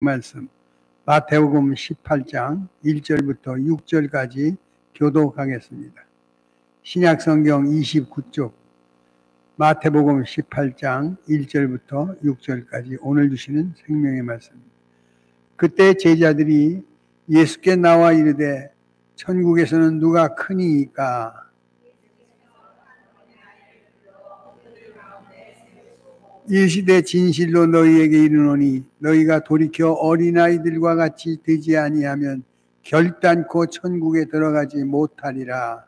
말씀 마태복음 18장 1절부터 6절까지 교독하겠습니다. 신약성경 29쪽 마태복음 18장 1절부터 6절까지 오늘 주시는 생명의 말씀입니다. 그때 제자들이 예수께 나와 이르되 천국에서는 누가 크니이까? 일시되 진실로 너희에게 이르노니 너희가 돌이켜 어린아이들과 같이 되지 아니하면 결단코 천국에 들어가지 못하리라.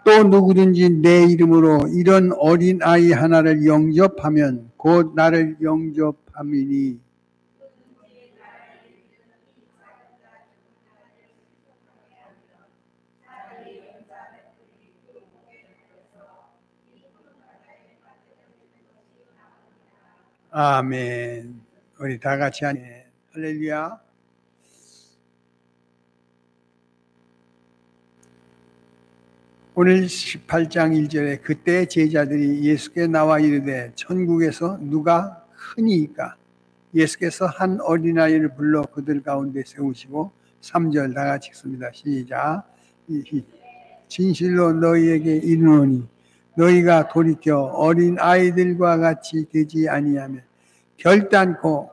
또 누구든지 내 이름으로 이런 어린아이 하나를 영접하면 곧 나를 영접함이니 아멘. 우리 다 같이 아멘. 할렐루야. 오늘 18장 1절에 그때 제자들이 예수께 나와 이르되 천국에서 누가 크니이까? 예수께서 한 어린아이를 불러 그들 가운데 세우시고 3절 다 같이 읽습니다. 시작. 진실로 너희에게 이르노니 너희가 돌이켜 어린아이들과 같이 되지 아니하면 결단코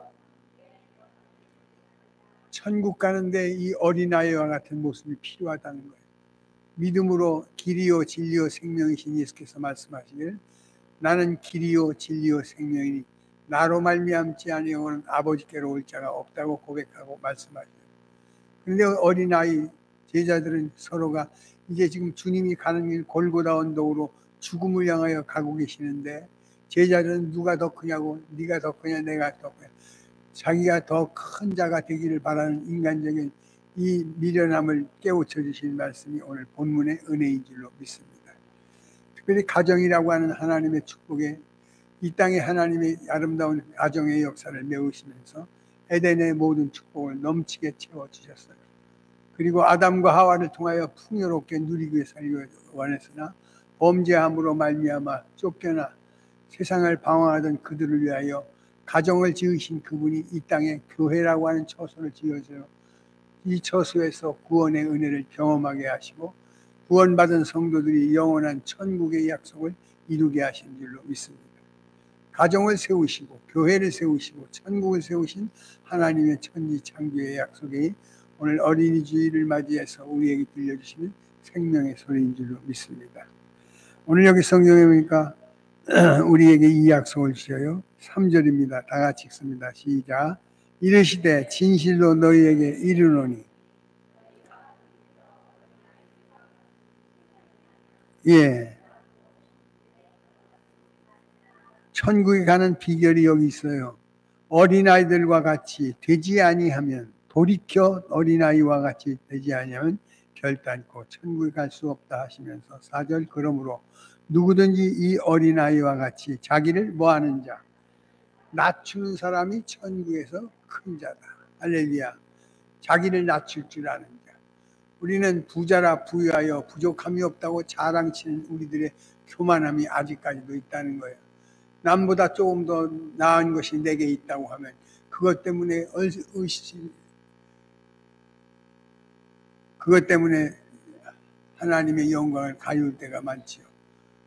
천국 가는데 이 어린아이와 같은 모습이 필요하다는 거예요. 믿음으로 길이요 진리요 생명이신 예수께서 말씀하시길 나는 길이요 진리요 생명이니 나로 말미암지 아니하고는 아버지께로 올 자가 없다고 고백하고 말씀하시죠. 그런데 어린아이 제자들은 서로가 이제 지금 주님이 가는 길 골고다 언덕으로 죽음을 향하여 가고 계시는데 제자들은 누가 더 크냐고 네가 더 크냐 내가 더 크냐 자기가 더 큰 자가 되기를 바라는 인간적인 이 미련함을 깨우쳐 주신 말씀이 오늘 본문의 은혜인 줄로 믿습니다. 특별히 가정이라고 하는 하나님의 축복에 이 땅에 하나님의 아름다운 가정의 역사를 메우시면서 에덴의 모든 축복을 넘치게 채워주셨어요. 그리고 아담과 하와를 통하여 풍요롭게 누리기 위해 살기 원했으나 범죄함으로 말미암아 쫓겨나 세상을 방황하던 그들을 위하여 가정을 지으신 그분이 이 땅에 교회라고 하는 처소를 지어서 이 처소에서 구원의 은혜를 경험하게 하시고 구원받은 성도들이 영원한 천국의 약속을 이루게 하신 줄로 믿습니다. 가정을 세우시고 교회를 세우시고 천국을 세우신 하나님의 천지창조의 약속이 오늘 어린이 주일을 맞이해서 우리에게 들려주시는 생명의 소리인 줄로 믿습니다. 오늘 여기 성경에 보니까 우리에게 이 약속을 주셔요. 3절입니다. 다 같이 읽습니다. 시작. 이르시되 진실로 너희에게 이르노니 천국에 가는 비결이 여기 있어요. 어린아이들과 같이 되지 아니하면 돌이켜 어린아이와 같이 되지 아니하면 결단코 천국에 갈 수 없다 하시면서 4절 그러므로 누구든지 이 어린아이와 같이 자기를 뭐하는 자 낮추는 사람이 천국에서 큰 자다. 할렐루야. 자기를 낮출 줄 아는 자. 우리는 부자라 부유하여 부족함이 없다고 자랑치는 우리들의 교만함이 아직까지도 있다는 거예요. 남보다 조금 더 나은 것이 내게 있다고 하면 그것 때문에 하나님의 영광을 가리울 때가 많지요.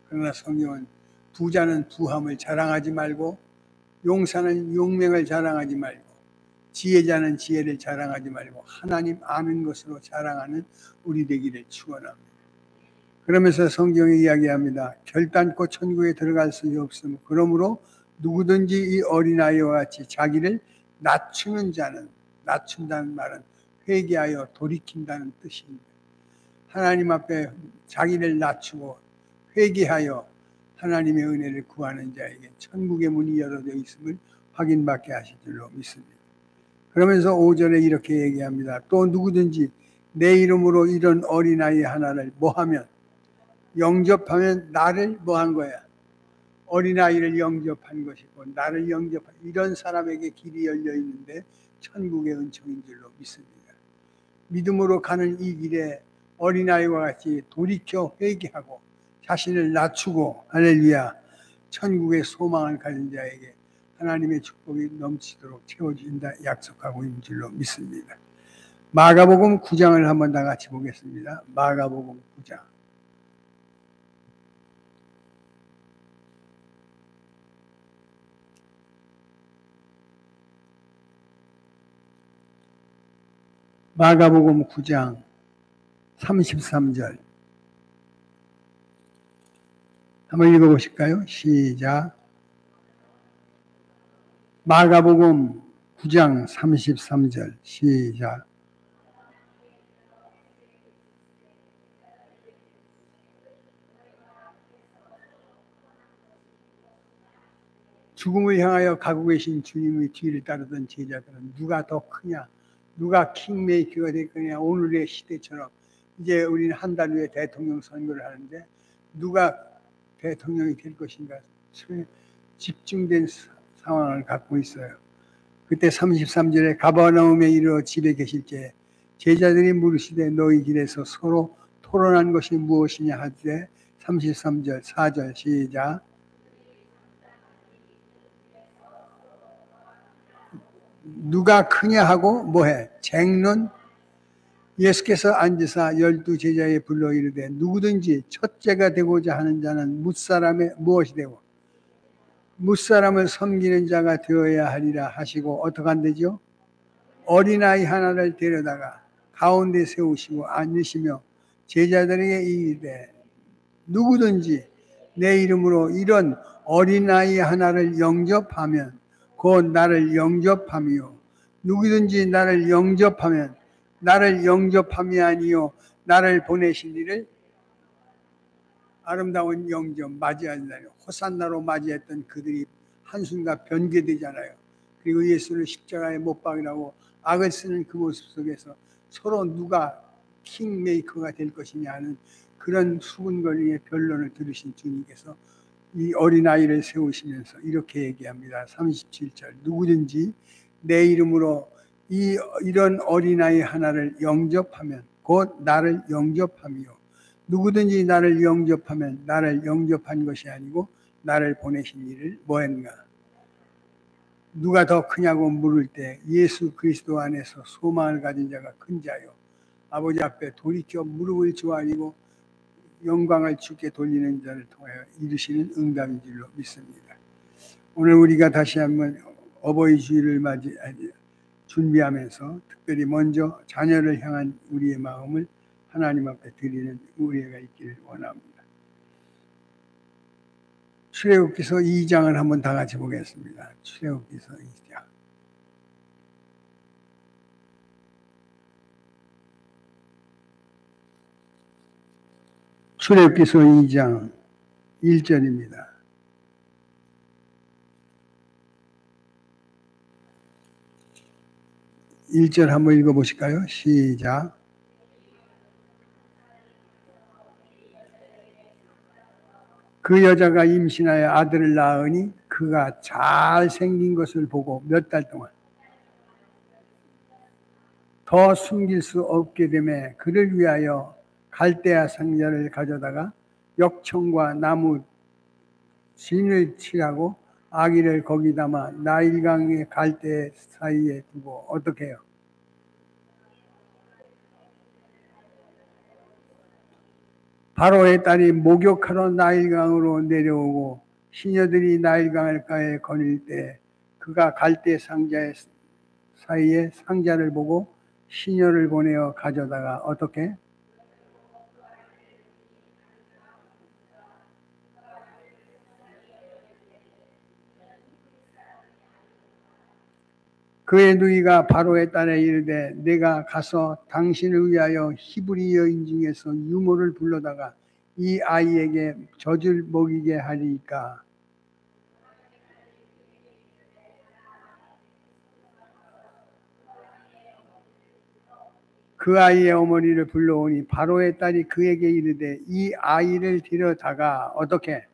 그러나 성경은 부자는 부함을 자랑하지 말고 용사는 용맹을 자랑하지 말고 지혜자는 지혜를 자랑하지 말고 하나님 아는 것으로 자랑하는 우리 되기를 축원합니다. 그러면서 성경이 이야기합니다. 결단코 천국에 들어갈 수 없으므로 그러므로 누구든지 이 어린아이와 같이 자기를 낮추는 자는 낮춘다는 말은 회개하여 돌이킨다는 뜻입니다. 하나님 앞에 자기를 낮추고 회개하여 하나님의 은혜를 구하는 자에게 천국의 문이 열어져 있음을 확인받게 하실 줄로 믿습니다. 그러면서 5절에 이렇게 얘기합니다. 또 누구든지 내 이름으로 이런 어린아이 하나를 뭐하면 영접하면 나를 뭐한 거야? 어린아이를 영접한 것이고 나를 영접한 이런 사람에게 길이 열려 있는데 천국의 은총인 줄로 믿습니다. 믿음으로 가는 이 길에 어린아이와 같이 돌이켜 회개하고 자신을 낮추고 할렐루야 천국의 소망을 가진 자에게 하나님의 축복이 넘치도록 채워진다 약속하고 있는 줄로 믿습니다. 마가복음 9장을 한번 다 같이 보겠습니다. 마가복음 9장. 마가복음 9장 33절 한번 읽어보실까요? 시작. 마가복음 9장 33절 시작. 죽음을 향하여 가고 계신 주님의 뒤를 따르던 제자들은 누가 더 크냐, 누가 킹메이커가 될 거냐. 오늘의 시대처럼 이제 우리는 한 달 후에 대통령 선거를 하는데 누가 대통령이 될 것인가 집중된 상황을 갖고 있어요. 그때 33절에 가버나움에 이르러 집에 계실 때 제자들이 물으시되 너희 길에서 서로 토론한 것이 무엇이냐 하되 33절 4절 시작. 누가 크냐 하고 뭐해? 쟁론. 예수께서 앉으사 12 제자에 불러 이르되 누구든지 첫째가 되고자 하는 자는 뭇사람의 무엇이 되고 뭇사람을 섬기는 자가 되어야 하리라 하시고 어떻게 한대죠? 어린아이 하나를 데려다가 가운데 세우시고 앉으시며 제자들에게 이르되 누구든지 내 이름으로 이런 어린아이 하나를 영접하면 곧 나를 영접함이요 누구든지 나를 영접하면 나를 영접함이 아니요 나를 보내신 이를 아름다운 영접 맞이한다요. 호산나로 맞이했던 그들이 한순간 변개되잖아요. 그리고 예수를 십자가에 못 박이라고 악을 쓰는 그 모습 속에서 서로 누가 킹메이커가 될 것이냐 하는 그런 수군거리의 변론을 들으신 주님께서 이 어린아이를 세우시면서 이렇게 얘기합니다. 37절 누구든지 내 이름으로 이런 어린아이 하나를 영접하면 곧 나를 영접함이요 누구든지 나를 영접하면 나를 영접한 것이 아니고 나를 보내신 이를 뭐했는가. 누가 더 크냐고 물을 때 예수 그리스도 안에서 소망을 가진 자가 큰 자요 아버지 앞에 돌이켜 무릎을 조아리고 영광을 주께 돌리는 자를 통하여 이루시는 응답인 줄로 믿습니다. 오늘 우리가 다시 한번 어버이 주일을 준비하면서 특별히 먼저 자녀를 향한 우리의 마음을 하나님 앞에 드리는 우리가 있기를 원합니다. 출애굽기서 2장을 한번 다 같이 보겠습니다. 출애굽기서 2장. 출애굽기서 2장 1절입니다. (1절) 한번 읽어보실까요? 시작. 그 여자가 임신하여 아들을 낳으니 그가 잘생긴 것을 보고 몇 달 동안 더 숨길 수 없게 되매 그를 위하여 갈대아 상자를 가져다가 역청과 나무 진을 칠하고 아기를 거기 담아 나일강의 갈대 사이에 두고 어떻게 해요? 바로의 딸이 목욕하러 나일강으로 내려오고 시녀들이 나일강을 가에 거닐 때 그가 갈대 상자의 사이에 상자를 보고 시녀를 보내어 가져다가 어떻게? 그의 누이가 바로의 딸에 이르되 내가 가서 당신을 위하여 히브리 여인 중에서 유모를 불러다가 이 아이에게 젖을 먹이게 하리까. 그 아이의 어머니를 불러오니 바로의 딸이 그에게 이르되 이 아이를 데려다가 어떻게?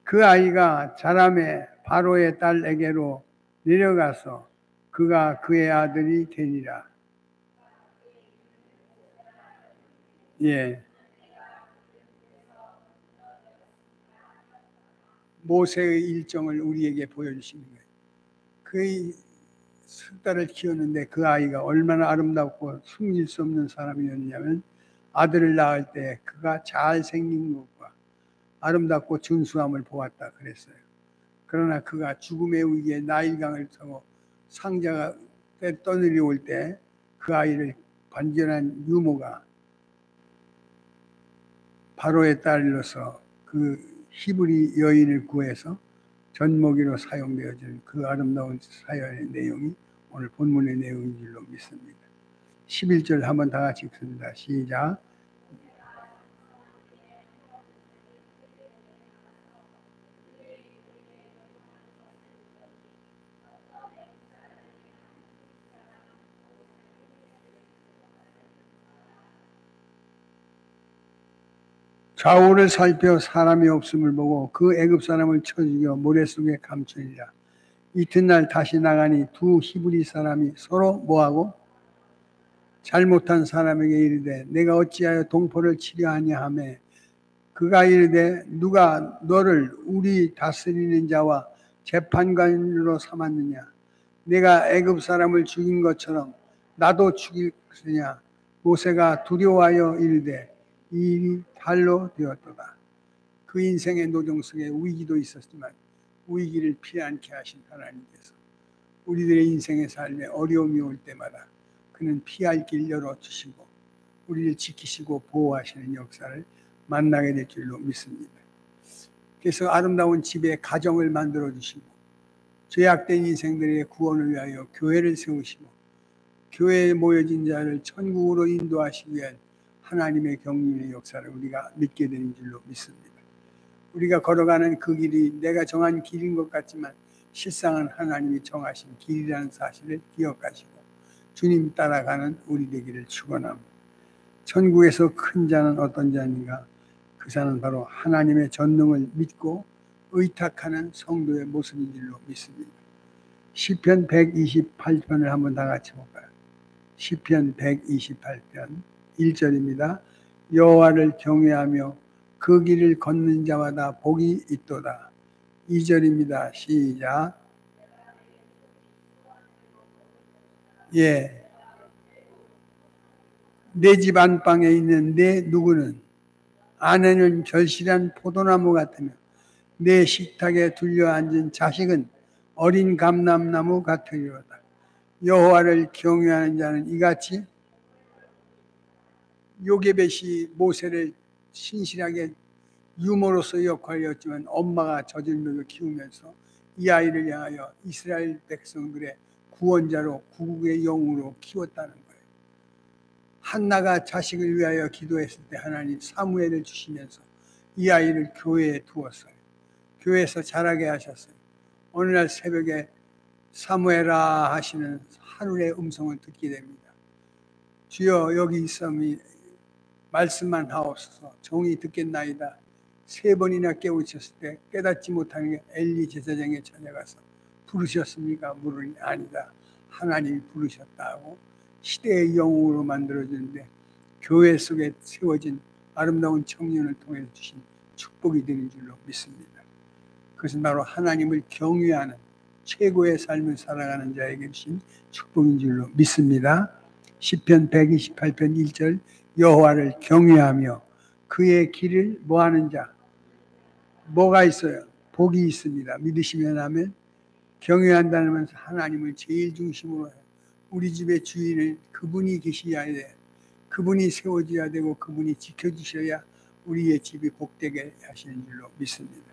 그 아이가 자라매 바로의 딸에게로 내려가서 그가 그의 아들이 되니라. 예. 모세의 일정을 우리에게 보여주시는 거예요. 그의 석 달을 키웠는데 그 아이가 얼마나 아름답고 숨길 수 없는 사람이었냐면 아들을 낳을 때 그가 잘생긴 것과 아름답고 준수함을 보았다 그랬어요. 그러나 그가 죽음의 위기에 나일강을 타고 상자가 떠내려올 때 그 아이를 반전한 유모가 바로의 딸로서 그 히브리 여인을 구해서 젖먹이로 사용되어지는 그 아름다운 사연의 내용이 오늘 본문의 내용인 줄로 믿습니다. 11절 한번 다 같이 읽습니다. 시작. 좌우를 살펴 사람이 없음을 보고 그 애굽 사람을 쳐 죽여 모래 속에 감추니라. 이튿날 다시 나가니 두 히브리 사람이 서로 뭐하고 잘못한 사람에게 이르되 내가 어찌하여 동포를 치려 하냐 하며 그가 이르되 누가 너를 우리 다스리는 자와 재판관으로 삼았느냐 내가 애굽 사람을 죽인 것처럼 나도 죽일 것이냐. 모세가 두려워하여 이르되 이 일이 달로 되었도다. 그 인생의 노정 속에 위기도 있었지만 위기를 피해 않게 하신 하나님께서 우리들의 인생의 삶에 어려움이 올 때마다 그는 피할 길 열어주시고 우리를 지키시고 보호하시는 역사를 만나게 될 줄로 믿습니다. 그래서 아름다운 집에 가정을 만들어 주시고 죄악된 인생들의 구원을 위하여 교회를 세우시고 교회에 모여진 자를 천국으로 인도하시기 위한 하나님의 경륜의 역사를 우리가 믿게 되는 줄로 믿습니다. 우리가 걸어가는 그 길이 내가 정한 길인 것 같지만 실상은 하나님이 정하신 길이라는 사실을 기억하시고 주님 따라가는 우리 되기를 축원합니다. 천국에서 큰 자는 어떤 자인가? 그 자는 바로 하나님의 전능을 믿고 의탁하는 성도의 모습인 줄로 믿습니다. 시편 128편을 한번 다 같이 볼까요? 시편 128편 1절입니다. 여호와를 경외하며 그 길을 걷는 자마다 복이 있도다. 2절입니다. 시작. 예. 내 집 안방에 있는 내 누구는 아내는 결실한 포도나무 같으며 내 식탁에 둘려 앉은 자식은 어린 감람나무 같으리로다. 여호와를 경외하는 자는 이같이 요게벳이 모세를 신실하게 유모로서의 역할이었지만 엄마가 젖을 키우면서 이 아이를 향하여 이스라엘 백성들의 구원자로 구국의 영웅으로 키웠다는 거예요. 한나가 자식을 위하여 기도했을 때 하나님 사무엘을 주시면서 이 아이를 교회에 두었어요. 교회에서 자라게 하셨어요. 어느 날 새벽에 사무엘아 하시는 하늘의 음성을 듣게 됩니다. 주여 여기 있음이 말씀만 하옵소서. 종이 듣겠나이다. 3번이나 깨우쳤을 때 깨닫지 못하는 게 엘리 제사장에 찾아가서 부르셨습니까? 물으니 아니다. 하나님이 부르셨다고 시대의 영웅으로 만들어주는데 교회 속에 세워진 아름다운 청년을 통해 주신 축복이 되는 줄로 믿습니다. 그것은 바로 하나님을 경외하는 최고의 삶을 살아가는 자에게 주신 축복인 줄로 믿습니다. 시편 128편 1절 여호와를 경외하며 그의 길을 뭐하는 자? 뭐가 있어요? 복이 있습니다. 믿으시면 하면 경외한다는 것은 하나님을 제일 중심으로 해요. 우리 집의 주인은 그분이 계셔야 돼. 그분이 세워져야 되고 그분이 지켜주셔야 우리의 집이 복되게 하시는 줄로 믿습니다.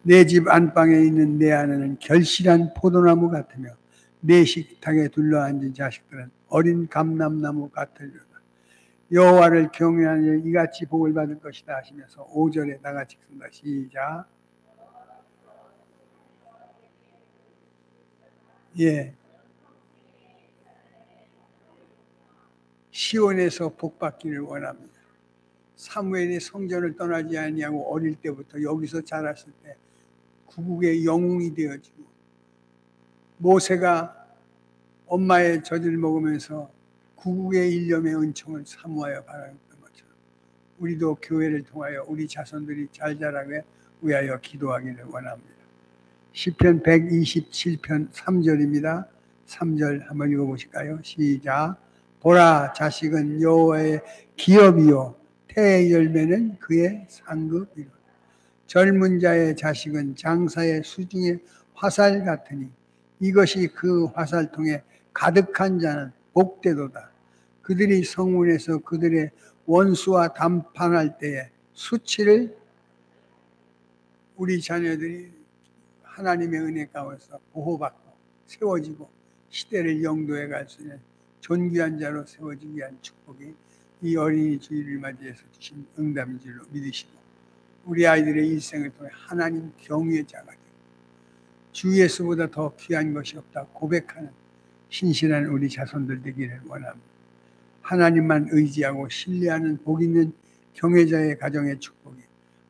내 집 안방에 있는 내 아내는 결실한 포도나무 같으며 내 식탁에 둘러앉은 자식들은 어린 감람나무 같으리로다. 여호와를 경외하는 이같이 복을 받을 것이다 하시면서 5절에 나같이 읽습니다. 시작. 예. 시온에서 복받기를 원합니다. 사무엘이 성전을 떠나지 아니하고 어릴 때부터 여기서 자랐을 때 구국의 영웅이 되어지고 모세가 엄마의 젖을 먹으면서 구국의 일념의 은총을 사모하여 바라는 것처럼 우리도 교회를 통하여 우리 자손들이 잘 자라게 위하여 기도하기를 원합니다. 시편 127편 3절입니다. 3절 한번 읽어보실까요? 시작. 보라, 자식은 여호와의 기업이요 태의 열매는 그의 상급이로다. 젊은 자의 자식은 장사의 수중의 화살 같으니 이것이 그 화살통에 가득한 자는 복되도다. 그들이 성문에서 그들의 원수와 담판할 때에 수치를, 우리 자녀들이 하나님의 은혜 가운데서 보호받고 세워지고 시대를 영도해 갈 수 있는 존귀한 자로 세워지기 위한 축복이 이 어린이 주일을 맞이해서 주신 응답인 줄로 믿으시고, 우리 아이들의 일생을 통해 하나님 경외의 자가 되고 주 예수보다 더 귀한 것이 없다 고백하는 신실한 우리 자손들 되기를 원합니다. 하나님만 의지하고 신뢰하는 복 있는 경외자의 가정의 축복이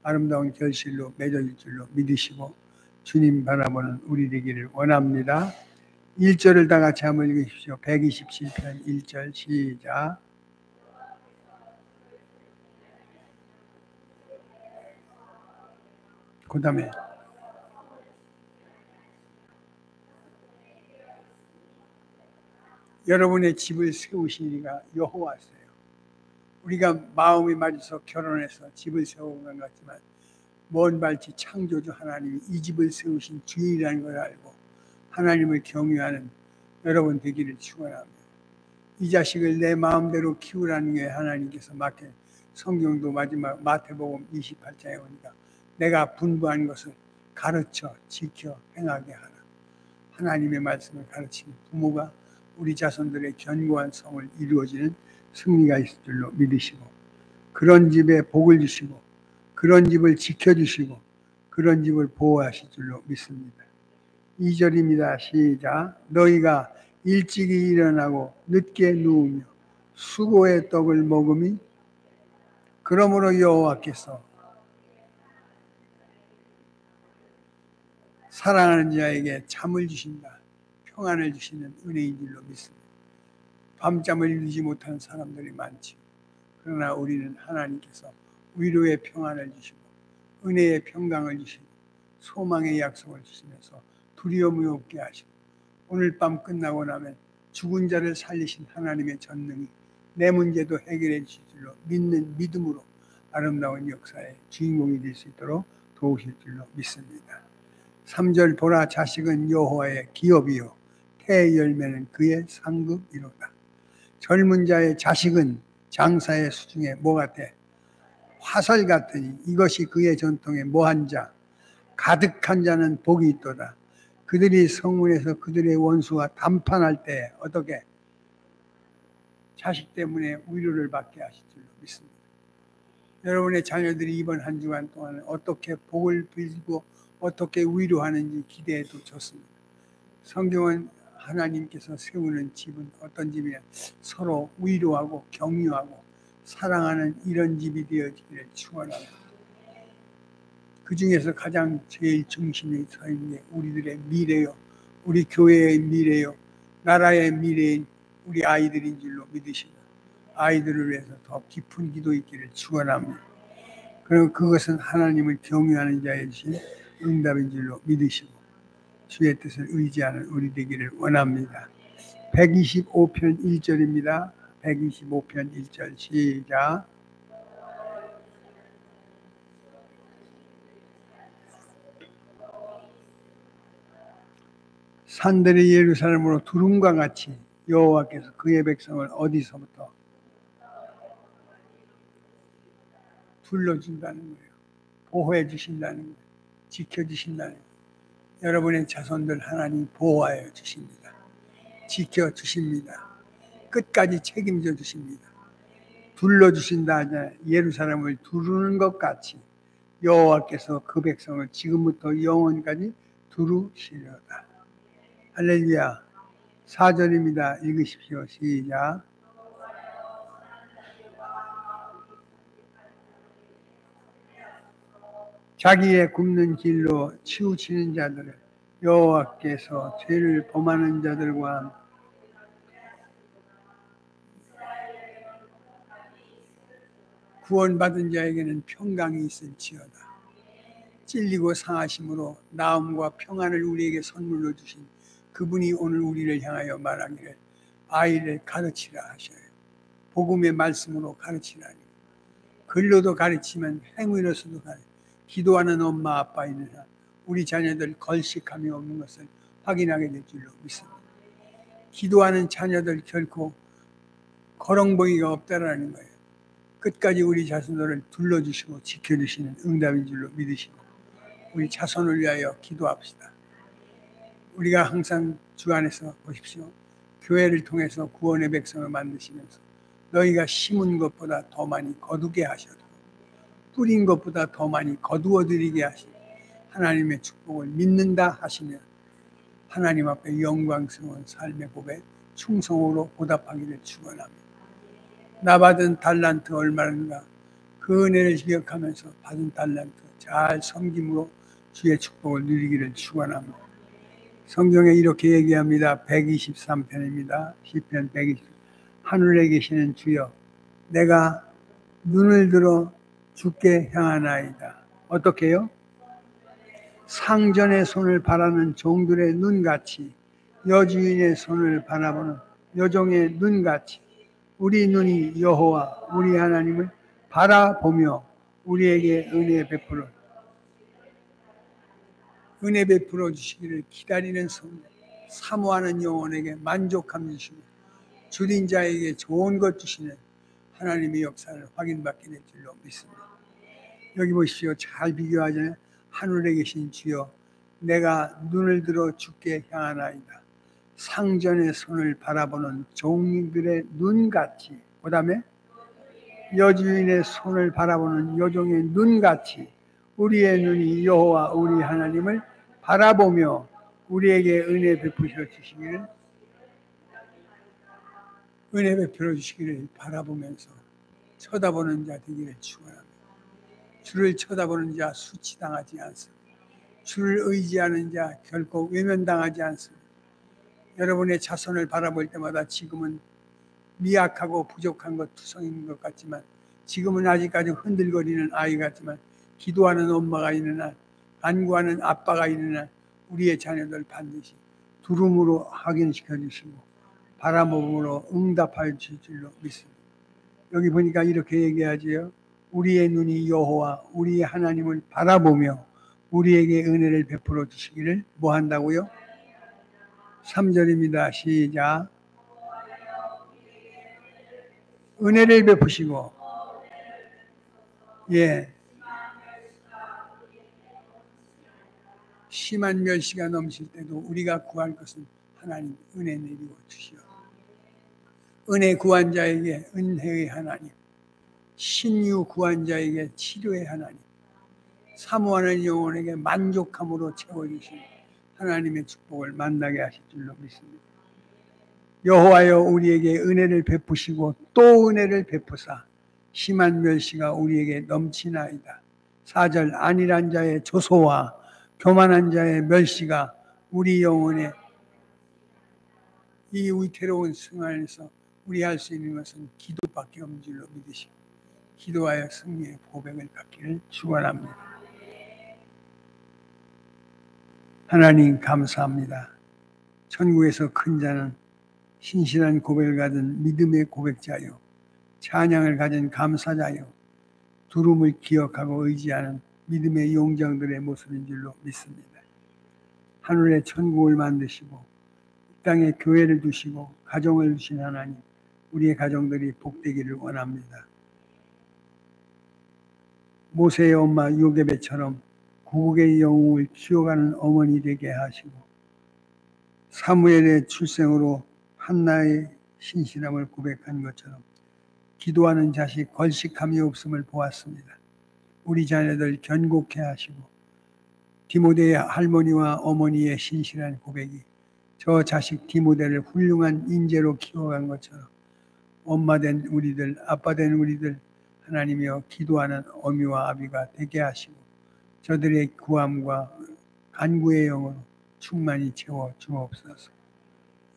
아름다운 결실로 맺어질 줄로 믿으시고 주님 바라보는 우리 되기를 원합니다. 1절을 다 같이 한번 읽으십시오. 127편 1절 시작. 그 다음에 여러분의 집을 세우신 이가 여호와세요. 우리가 마음이 맞아서 결혼해서 집을 세우는 것 같지만 먼 발치 창조주 하나님이 이 집을 세우신 주인이라는 걸 알고 하나님을 경외하는 여러분 되기를 축원합니다. 이 자식을 내 마음대로 키우라는 게 하나님께서 맡긴 성경도 마지막 마태복음 28장에 오니까 내가 분부한 것을 가르쳐 지켜 행하게 하라. 하나님의 말씀을 가르치는 부모가 우리 자손들의 견고한 성을 이루어지는 승리가 있을 줄로 믿으시고, 그런 집에 복을 주시고 그런 집을 지켜주시고 그런 집을 보호하실 줄로 믿습니다. 2절입니다. 시작. 너희가 일찍이 일어나고 늦게 누우며 수고의 떡을 먹음이 그러므로 여호와께서 사랑하는 자에게 잠을 주신다, 평안을 주시는 은혜인 줄로 믿습니다. 밤잠을 이루지 못하는 사람들이 많지요. 그러나 우리는 하나님께서 위로의 평안을 주시고 은혜의 평강을 주시고 소망의 약속을 주시면서 두려움이 없게 하시고 오늘 밤 끝나고 나면 죽은 자를 살리신 하나님의 전능이 내 문제도 해결해 주실 줄로 믿는 믿음으로 아름다운 역사의 주인공이 될 수 있도록 도우실 줄로 믿습니다. 3절 보라, 자식은 여호와의 기업이요 태의 열매는 그의 상급이로다. 젊은 자의 자식은 장사의 수중에 뭐 같아? 화살 같으니 이것이 그의 전통에 뭐한 자, 가득한 자는 복이 있도다. 그들이 성문에서 그들의 원수와 담판할 때 어떻게? 자식 때문에 위로를 받게 하실 줄로 믿습니다. 여러분의 자녀들이 이번 한 주간 동안 어떻게 복을 빌고 어떻게 위로하는지 기대해도 좋습니다. 성경은 하나님께서 세우는 집은 어떤 집이냐? 서로 위로하고 격려하고 사랑하는 이런 집이 되어지기를 축원합니다. 그 중에서 가장 제일 중심에 서 있는 게 우리들의 미래요, 우리 교회의 미래요, 나라의 미래인 우리 아이들인 줄로 믿으시고 아이들을 위해서 더 깊은 기도 있기를 축원합니다. 그리고 그것은 하나님을 경외하는 자의 주신 응답인 줄로 믿으시고 주의 뜻을 의지하는 우리 되기를 원합니다. 125편 1절입니다. 125편 1절 시작. 산들이 예루살렘으로 두rum과 같이 여호와께서 그의 백성을 어디서부터 불러준다는 거예요. 보호해 주신다는 거예요. 지켜주신다는 거예요. 여러분의 자손들 하나님 보호하여 주십니다. 지켜주십니다. 끝까지 책임져 주십니다. 둘러주신다 하잖아요. 예루살렘을 두르는 것 같이 여호와께서 그 백성을 지금부터 영원까지 두르시려다. 할렐루야. 4절입니다. 읽으십시오. 시작. 자기의 굽는 길로 치우치는 자들을 여호와께서 죄를 범하는 자들과 구원받은 자에게는 평강이 있을지어다. 찔리고 상하심으로 나음과 평안을 우리에게 선물로 주신 그분이 오늘 우리를 향하여 말하기를 아이를 가르치라 하셔요. 복음의 말씀으로 가르치라니. 글로도 가르치면 행위로서도 가르치면 기도하는 엄마 아빠 있는 한 우리 자녀들 걸식함이 없는 것을 확인하게 될 줄로 믿습니다. 기도하는 자녀들 결코 거렁보기가 없다라는 거예요. 끝까지 우리 자손들을 둘러주시고 지켜주시는 응답인 줄로 믿으시고 우리 자손을 위하여 기도합시다. 우리가 항상 주 안에서 보십시오. 교회를 통해서 구원의 백성을 만드시면서 너희가 심은 것보다 더 많이 거두게 하셔도 뿌린 것보다 더 많이 거두어드리게 하시고 하나님의 축복을 믿는다 하시면 하나님 앞에 영광스러운 삶의 법에 충성으로 보답하기를 축원합니다. 나 받은 달란트 얼마인가 그 은혜를 기억하면서 받은 달란트 잘 섬김으로 주의 축복을 누리기를 축원합니다. 성경에 이렇게 얘기합니다. 123편입니다. 시편 120. 하늘에 계시는 주여 내가 눈을 들어 주께 향하나이다. 어떻게요? 상전의 손을 바라는 종들의 눈같이 여주인의 손을 바라보는 여종의 눈같이 우리 눈이 여호와 우리 하나님을 바라보며 우리에게 은혜 베풀어 주시기를 기다리는 손, 사모하는 영혼에게 만족함 주시고 줄인 자에게 좋은 것 주시는 하나님의 역사를 확인받게 될 줄로 믿습니다. 여기 보십시오. 잘 비교하잖아요. 하늘에 계신 주여 내가 눈을 들어 주께 향하나이다. 상전의 손을 바라보는 종들의 눈같이 그 다음에 여주인의 손을 바라보는 여종의 눈같이 우리의 눈이 여호와 우리 하나님을 바라보며 우리에게 은혜 베풀어 주시기를 바라보면서 쳐다보는 자 되기를 축원합니다. 주를 쳐다보는 자 수치당하지 않습니다. 주를 의지하는 자 결코 외면당하지 않습니다. 여러분의 자손을 바라볼 때마다 지금은 미약하고 부족한 것 투성인 것 같지만 지금은 아직까지 흔들거리는 아이 같지만 기도하는 엄마가 있는 한 간구하는 아빠가 있는 한 우리의 자녀들 반드시 두rum으로 확인시켜 주시고 바라봄으로 응답할 줄로 믿습니다. 여기 보니까 이렇게 얘기하지요. 우리의 눈이 여호와 우리 하나님을 바라보며 우리에게 은혜를 베풀어 주시기를 뭐 한다고요? 3절입니다. 시작. 은혜를 베푸시고 심한 멸시가 넘칠 때도 우리가 구할 것은 하나님 은혜 내리고 주시오. 은혜 구한 자에게 은혜의 하나님, 신유 구한 자에게 치료의 하나님, 사모하는 영혼에게 만족함으로 채워주시는 하나님의 축복을 만나게 하실 줄로 믿습니다. 여호와여 우리에게 은혜를 베푸시고 또 은혜를 베푸사 심한 멸시가 우리에게 넘치나이다. 4절 안일한 자의 조소와 교만한 자의 멸시가 우리 영혼에 이 위태로운 생활에서 우리 할 수 있는 것은 기도밖에 없는 줄로 믿으시고 기도하여 승리의 고백을 갖기를 축원합니다. 하나님 감사합니다. 천국에서 큰 자는 신실한 고백을 가진 믿음의 고백자요 찬양을 가진 감사자요 두름을 기억하고 의지하는 믿음의 용장들의 모습인 줄로 믿습니다. 하늘에 천국을 만드시고 땅에 교회를 두시고 가정을 주신 하나님 우리의 가정들이 복되기를 원합니다. 모세의 엄마 요게벳처럼 구국의 영웅을 키워가는 어머니 되게 하시고 사무엘의 출생으로 한나의 신실함을 고백한 것처럼 기도하는 자식 걸식함이 없음을 보았습니다. 우리 자녀들 견고케 하시고 디모데의 할머니와 어머니의 신실한 고백이 저 자식 디모데를 훌륭한 인재로 키워간 것처럼 엄마 된 우리들, 아빠 된 우리들 하나님이여 기도하는 어미와 아비가 되게 하시고 저들의 구함과 간구의 영으로 충만히 채워 주옵소서.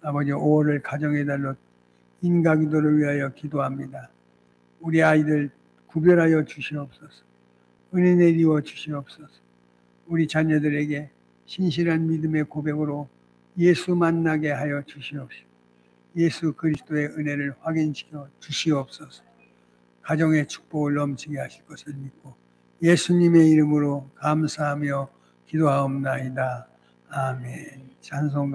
아버지 5월을 가정의 달로 인가기도를 위하여 기도합니다. 우리 아이들 구별하여 주시옵소서. 은혜 내리워 주시옵소서. 우리 자녀들에게 신실한 믿음의 고백으로 예수 만나게 하여 주시옵시고 예수 그리스도의 은혜를 확인시켜 주시옵소서. 가정의 축복을 넘치게 하실 것을 믿고 예수님의 이름으로 감사하며 기도하옵나이다. 아멘. 찬송가